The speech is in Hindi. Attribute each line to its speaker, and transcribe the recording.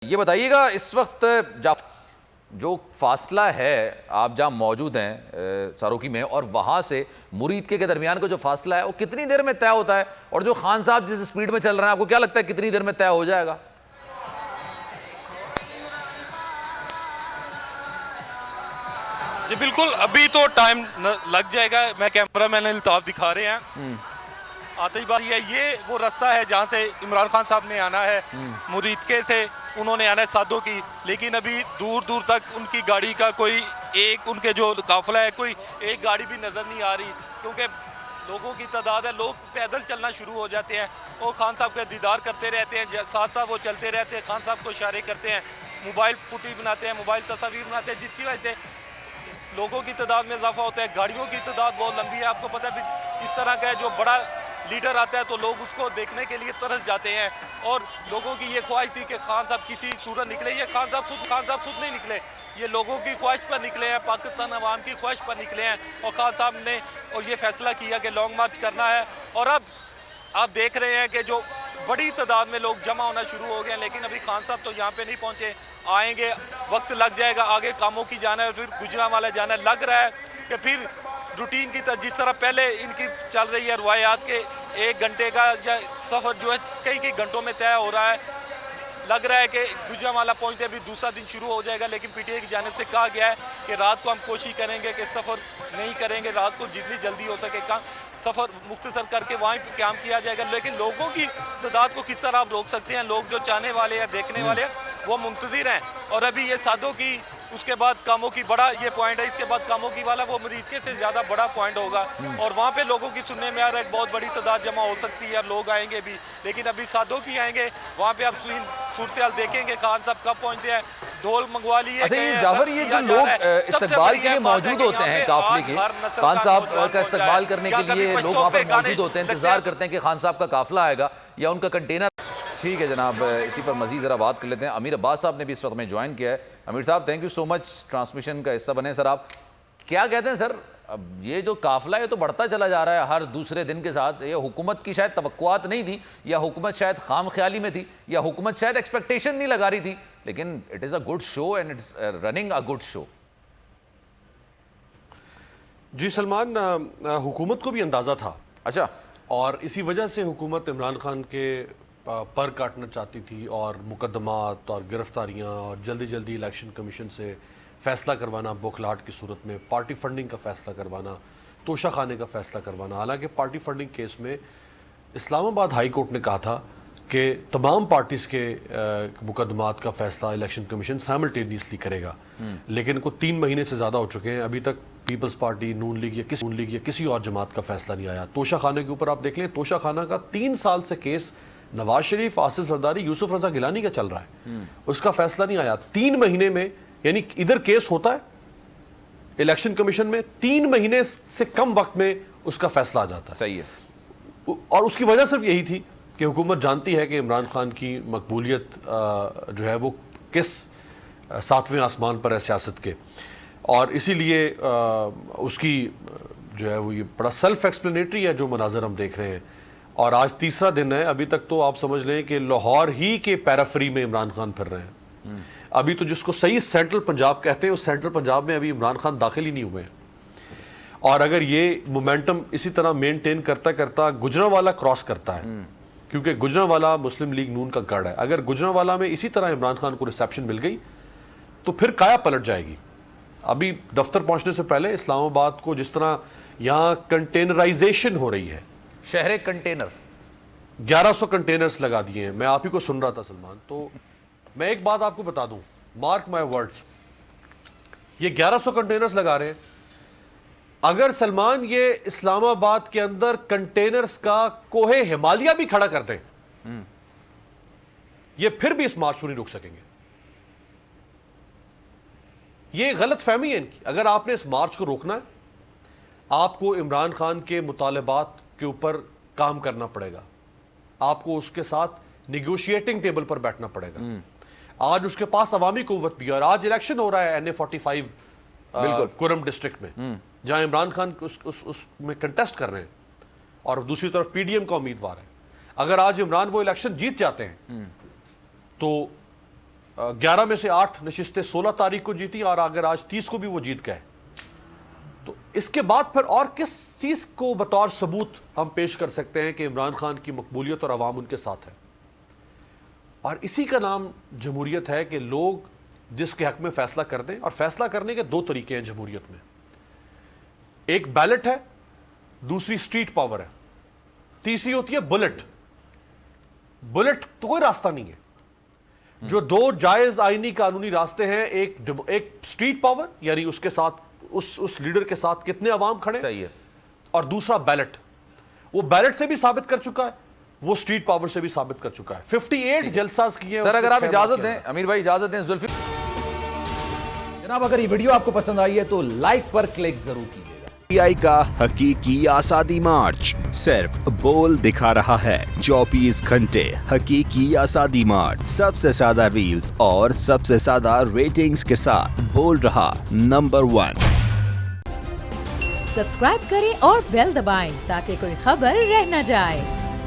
Speaker 1: ये बताइएगा इस वक्त जो फासला है, आप जहां मौजूद हैं सारोकी में, और वहां से मुरीद के दरमियान का जो फासला है वो कितनी देर में तय होता है? और जो खान साहब जिस स्पीड में चल रहे हैं, आपको क्या लगता है कितनी देर में तय हो जाएगा?
Speaker 2: जी बिल्कुल, अभी तो टाइम लग जाएगा। मैं कैमरा मैन अल्ताफ दिखा रहे हैं। आते ही बात ये वो रास्ता है जहाँ से इमरान खान साहब ने आना है। मुरीदके से उन्होंने आना है सादों की, लेकिन अभी दूर दूर तक उनकी गाड़ी का कोई एक, उनके जो काफिला है, कोई एक गाड़ी भी नज़र नहीं आ रही, क्योंकि लोगों की तादाद है। लोग पैदल चलना शुरू हो जाते हैं और खान साहब का दीदार करते रहते हैं, साथ साथ वो चलते रहते हैं, खान साहब को इशारे करते हैं, मोबाइल फुटेज बनाते हैं, मोबाइल तस्वीर बनाते हैं, जिसकी वजह से लोगों की तादाद में इजाफा होता है। गाड़ियों की तादाद बहुत लंबी है। आपको पता है इस तरह का जो बड़ा लीडर आता है तो लोग उसको देखने के लिए तरस जाते हैं, और लोगों की ये ख्वाहिश थी कि खान साहब किसी सूरत निकले। ये खान साहब खुद नहीं निकले, ये लोगों की ख्वाहिश पर निकले हैं, पाकिस्तान अवाम की ख्वाहिश पर निकले हैं, और खान साहब ने और ये फैसला किया कि लॉन्ग मार्च करना है। और अब आप देख रहे हैं कि जो बड़ी तादाद में लोग जमा होना शुरू हो गए हैं, लेकिन अभी खान साहब तो यहाँ पे नहीं पहुँचे। आएंगे, वक्त लग जाएगा, आगे कामों की जाना है, फिर गुजरांवाला जाना है। लग रहा है कि फिर रूटीन की जिस तरह पहले इनकी चल रही है रवायात के 1 घंटे का या सफ़र जो है कई घंटों में तय हो रहा है। लग रहा है कि गुजरांवाला पहुंचते अभी दूसरा दिन शुरू हो जाएगा, लेकिन पीटीआई की जानिब से कहा गया है कि रात को हम कोशिश करेंगे कि सफ़र नहीं करेंगे, रात को जितनी जल्दी हो सके काम सफ़र मुख्तसर करके वहीं पर काम किया जाएगा। लेकिन लोगों की तादाद को किस तरह आप रोक सकते हैं? लोग जो चाहने वाले हैं, देखने वाले हैं, वो मुंतज़िर हैं। और अभी ये सादों की, उसके बाद कामों की बड़ा ये पॉइंट है, इसके बाद कामों की वाला वो मुरीदके से ज़्यादा बड़ा पॉइंट होगा, और वहाँ पे लोगों की सुनने में आ रहा है बहुत बड़ी तादाद जमा हो सकती है, लोग आएंगे भी। लेकिन अभी सादों की आएंगे, वहाँ पे आप सूरत देखेंगे खान साहब कब पहुँचते हैं। ढोल मंगवा लिए।
Speaker 1: अच्छा, ये जाफर, ये जो लोग इस्तकबाल के लिए मौजूद होते हैं काफिले के, खान साहब का इस्तकबाल करने के लिए लोग वहाँ पर मौजूद होते हैं, इंतजार करते हैं कि खान साहब का काफिला आएगा या उनका कंटेनर। ठीक है जनाब, इसी पर मजीद ज़रा बात कर लेते हैं। अमीर अब्बास साहब ने भी इस वक्त में ज्वाइन किया है। अमीर साहब, thank you so much, transmission का हिस्सा बने। सर, आप क्या कहते हैं? सर, अब ये जो काफिला है तो बढ़ता चला जा रहा है हर दूसरे दिन के साथ। ये हुकूमत की शायद तवक्कुआत नहीं थी, या हुकूमत शायद खाम ख्याली में थी, या हुकूमत शायद एक्सपेक्टेशन नहीं लगा रही थी, लेकिन it is a good show and it's running a good show.
Speaker 3: जी सलमान, हुकूमत को भी अंदाज़ा था।
Speaker 1: अच्छा।
Speaker 3: और इसी वजह से हुकूमत इमरान खान के पर काटना चाहती थी, और मुकदमात और गिरफ्तारियां और जल्दी जल्दी इलेक्शन कमीशन से फ़ैसला करवाना, बौखलाहट की सूरत में पार्टी फंडिंग का फ़ैसला करवाना, तोशा खाने का फ़ैसला करवाना। हालांकि पार्टी फंडिंग केस में इस्लामाबाद हाई कोर्ट ने कहा था कि तमाम पार्टीज़ के मुकदमात का फ़ैसला इलेक्शन कमीशन साइमल्टेनियसली करेगा, लेकिन को 3 महीने से ज़्यादा हो चुके हैं, अभी तक पीपल्स पार्टी, नून लीग या किसी और जमात का फ़ैसला नहीं आया। तोशा खाने के ऊपर आप देख लें, तोशा खाना का 3 साल से केस नवाज शरीफ, आसिफ जरदारी, यूसुफ रजा गिलानी का चल रहा है, उसका फैसला नहीं आया 3 महीने में। यानी इधर केस होता है इलेक्शन कमीशन में, 3 महीने से कम वक्त में उसका फैसला आ जाता है।
Speaker 1: सही है।
Speaker 3: और उसकी वजह सिर्फ यही थी कि हुकूमत जानती है कि इमरान खान की मकबूलियत जो है वो किस 7वें आसमान पर है सियासत के, और इसीलिए उसकी जो है वो ये बड़ा सेल्फ एक्सप्लेनेटरी है जो मनाजर हम देख रहे हैं। और आज तीसरा दिन है, अभी तक तो आप समझ लें कि लाहौर ही के पैराफरी में इमरान खान फिर रहे हैं। अभी तो जिसको सही सेंट्रल पंजाब कहते हैं, उस सेंट्रल पंजाब में अभी इमरान खान दाखिल ही नहीं हुए हैं। और अगर ये मोमेंटम इसी तरह मेंटेन करता करता गुजरांवाला क्रॉस करता है, क्योंकि गुजरांवाला मुस्लिम लीग नून का गढ़ है, अगर गुजरांवाला में इसी तरह इमरान खान को रिसेप्शन मिल गई तो फिर काया पलट जाएगी। अभी दफ्तर पहुंचने से पहले इस्लामाबाद को जिस तरह यहाँ कंटेनराइजेशन हो रही है,
Speaker 1: शहर कंटेनर
Speaker 3: 1100 कंटेनर्स लगा दिए हैं। मैं आप ही को सुन रहा था सलमान, तो मैं एक बात आपको बता दूं, मार्क माय वर्ड्स, ये 1100 कंटेनर्स लगा रहे हैं। अगर सलमान ये इस्लामाबाद के अंदर कंटेनर्स का कोहे हिमालय भी खड़ा कर दें, ये फिर भी इस मार्च को नहीं रोक सकेंगे। ये गलत फहमी है इनकी। अगर आपने इस मार्च को रोकना है, आपको इमरान खान के मुतालबात के ऊपर काम करना पड़ेगा, आपको उसके साथ निगोशिएटिंग टेबल पर बैठना पड़ेगा। आज उसके पास अवामी कुव्वत भी है, और आज इलेक्शन हो रहा है NA-45 कुरम डिस्ट्रिक्ट में, जहां इमरान खान उसमें कंटेस्ट कर रहे हैं, और दूसरी तरफ PDM का उम्मीदवार है। अगर आज इमरान वो इलेक्शन जीत जाते हैं तो 11 में से 8 नशिस्तें 16 तारीख को जीती और अगर आज 30 को भी वो जीत गए तो इसके बाद फिर और किस चीज को बतौर सबूत हम पेश कर सकते हैं कि इमरान खान की मकबूलियत और अवाम उनके साथ है। और इसी का नाम जमहूरियत है कि लोग जिसके हक में फैसला कर दें। और फैसला करने के दो तरीके हैं जमहूरियत में, एक बैलेट है, दूसरी स्ट्रीट पावर है, तीसरी होती है बुलेट। बुलेट तो कोई रास्ता नहीं है। जो दो जायज आईनी कानूनी रास्ते हैं, एक स्ट्रीट पावर यानी उसके साथ उस लीडर के साथ कितने अवाम खड़े,
Speaker 1: सही है,
Speaker 3: और दूसरा बैलेट। वो बैलेट से भी साबित कर चुका है, वो स्ट्रीट पावर से भी साबित कर चुका है। 58 जलसाज किए हैं।
Speaker 1: सर अगर आप इजाजत दें, अमीर भाई इजाजत दें, जुल्फी जनाब, अगर ये वीडियो आपको पसंद आई है तो लाइक पर क्लिक जरूर कीजिएगा।
Speaker 4: PTI का हकीकी आज़ादी मार्च सिर्फ बोल दिखा रहा है। 24 घंटे हकीकी आज़ादी मार्च, सबसे ज्यादा रील्स और सबसे ज्यादा रेटिंग्स के साथ बोल रहा नंबर 1।
Speaker 5: सब्सक्राइब करें और बेल दबाएं ताकि कोई खबर रह न जाए।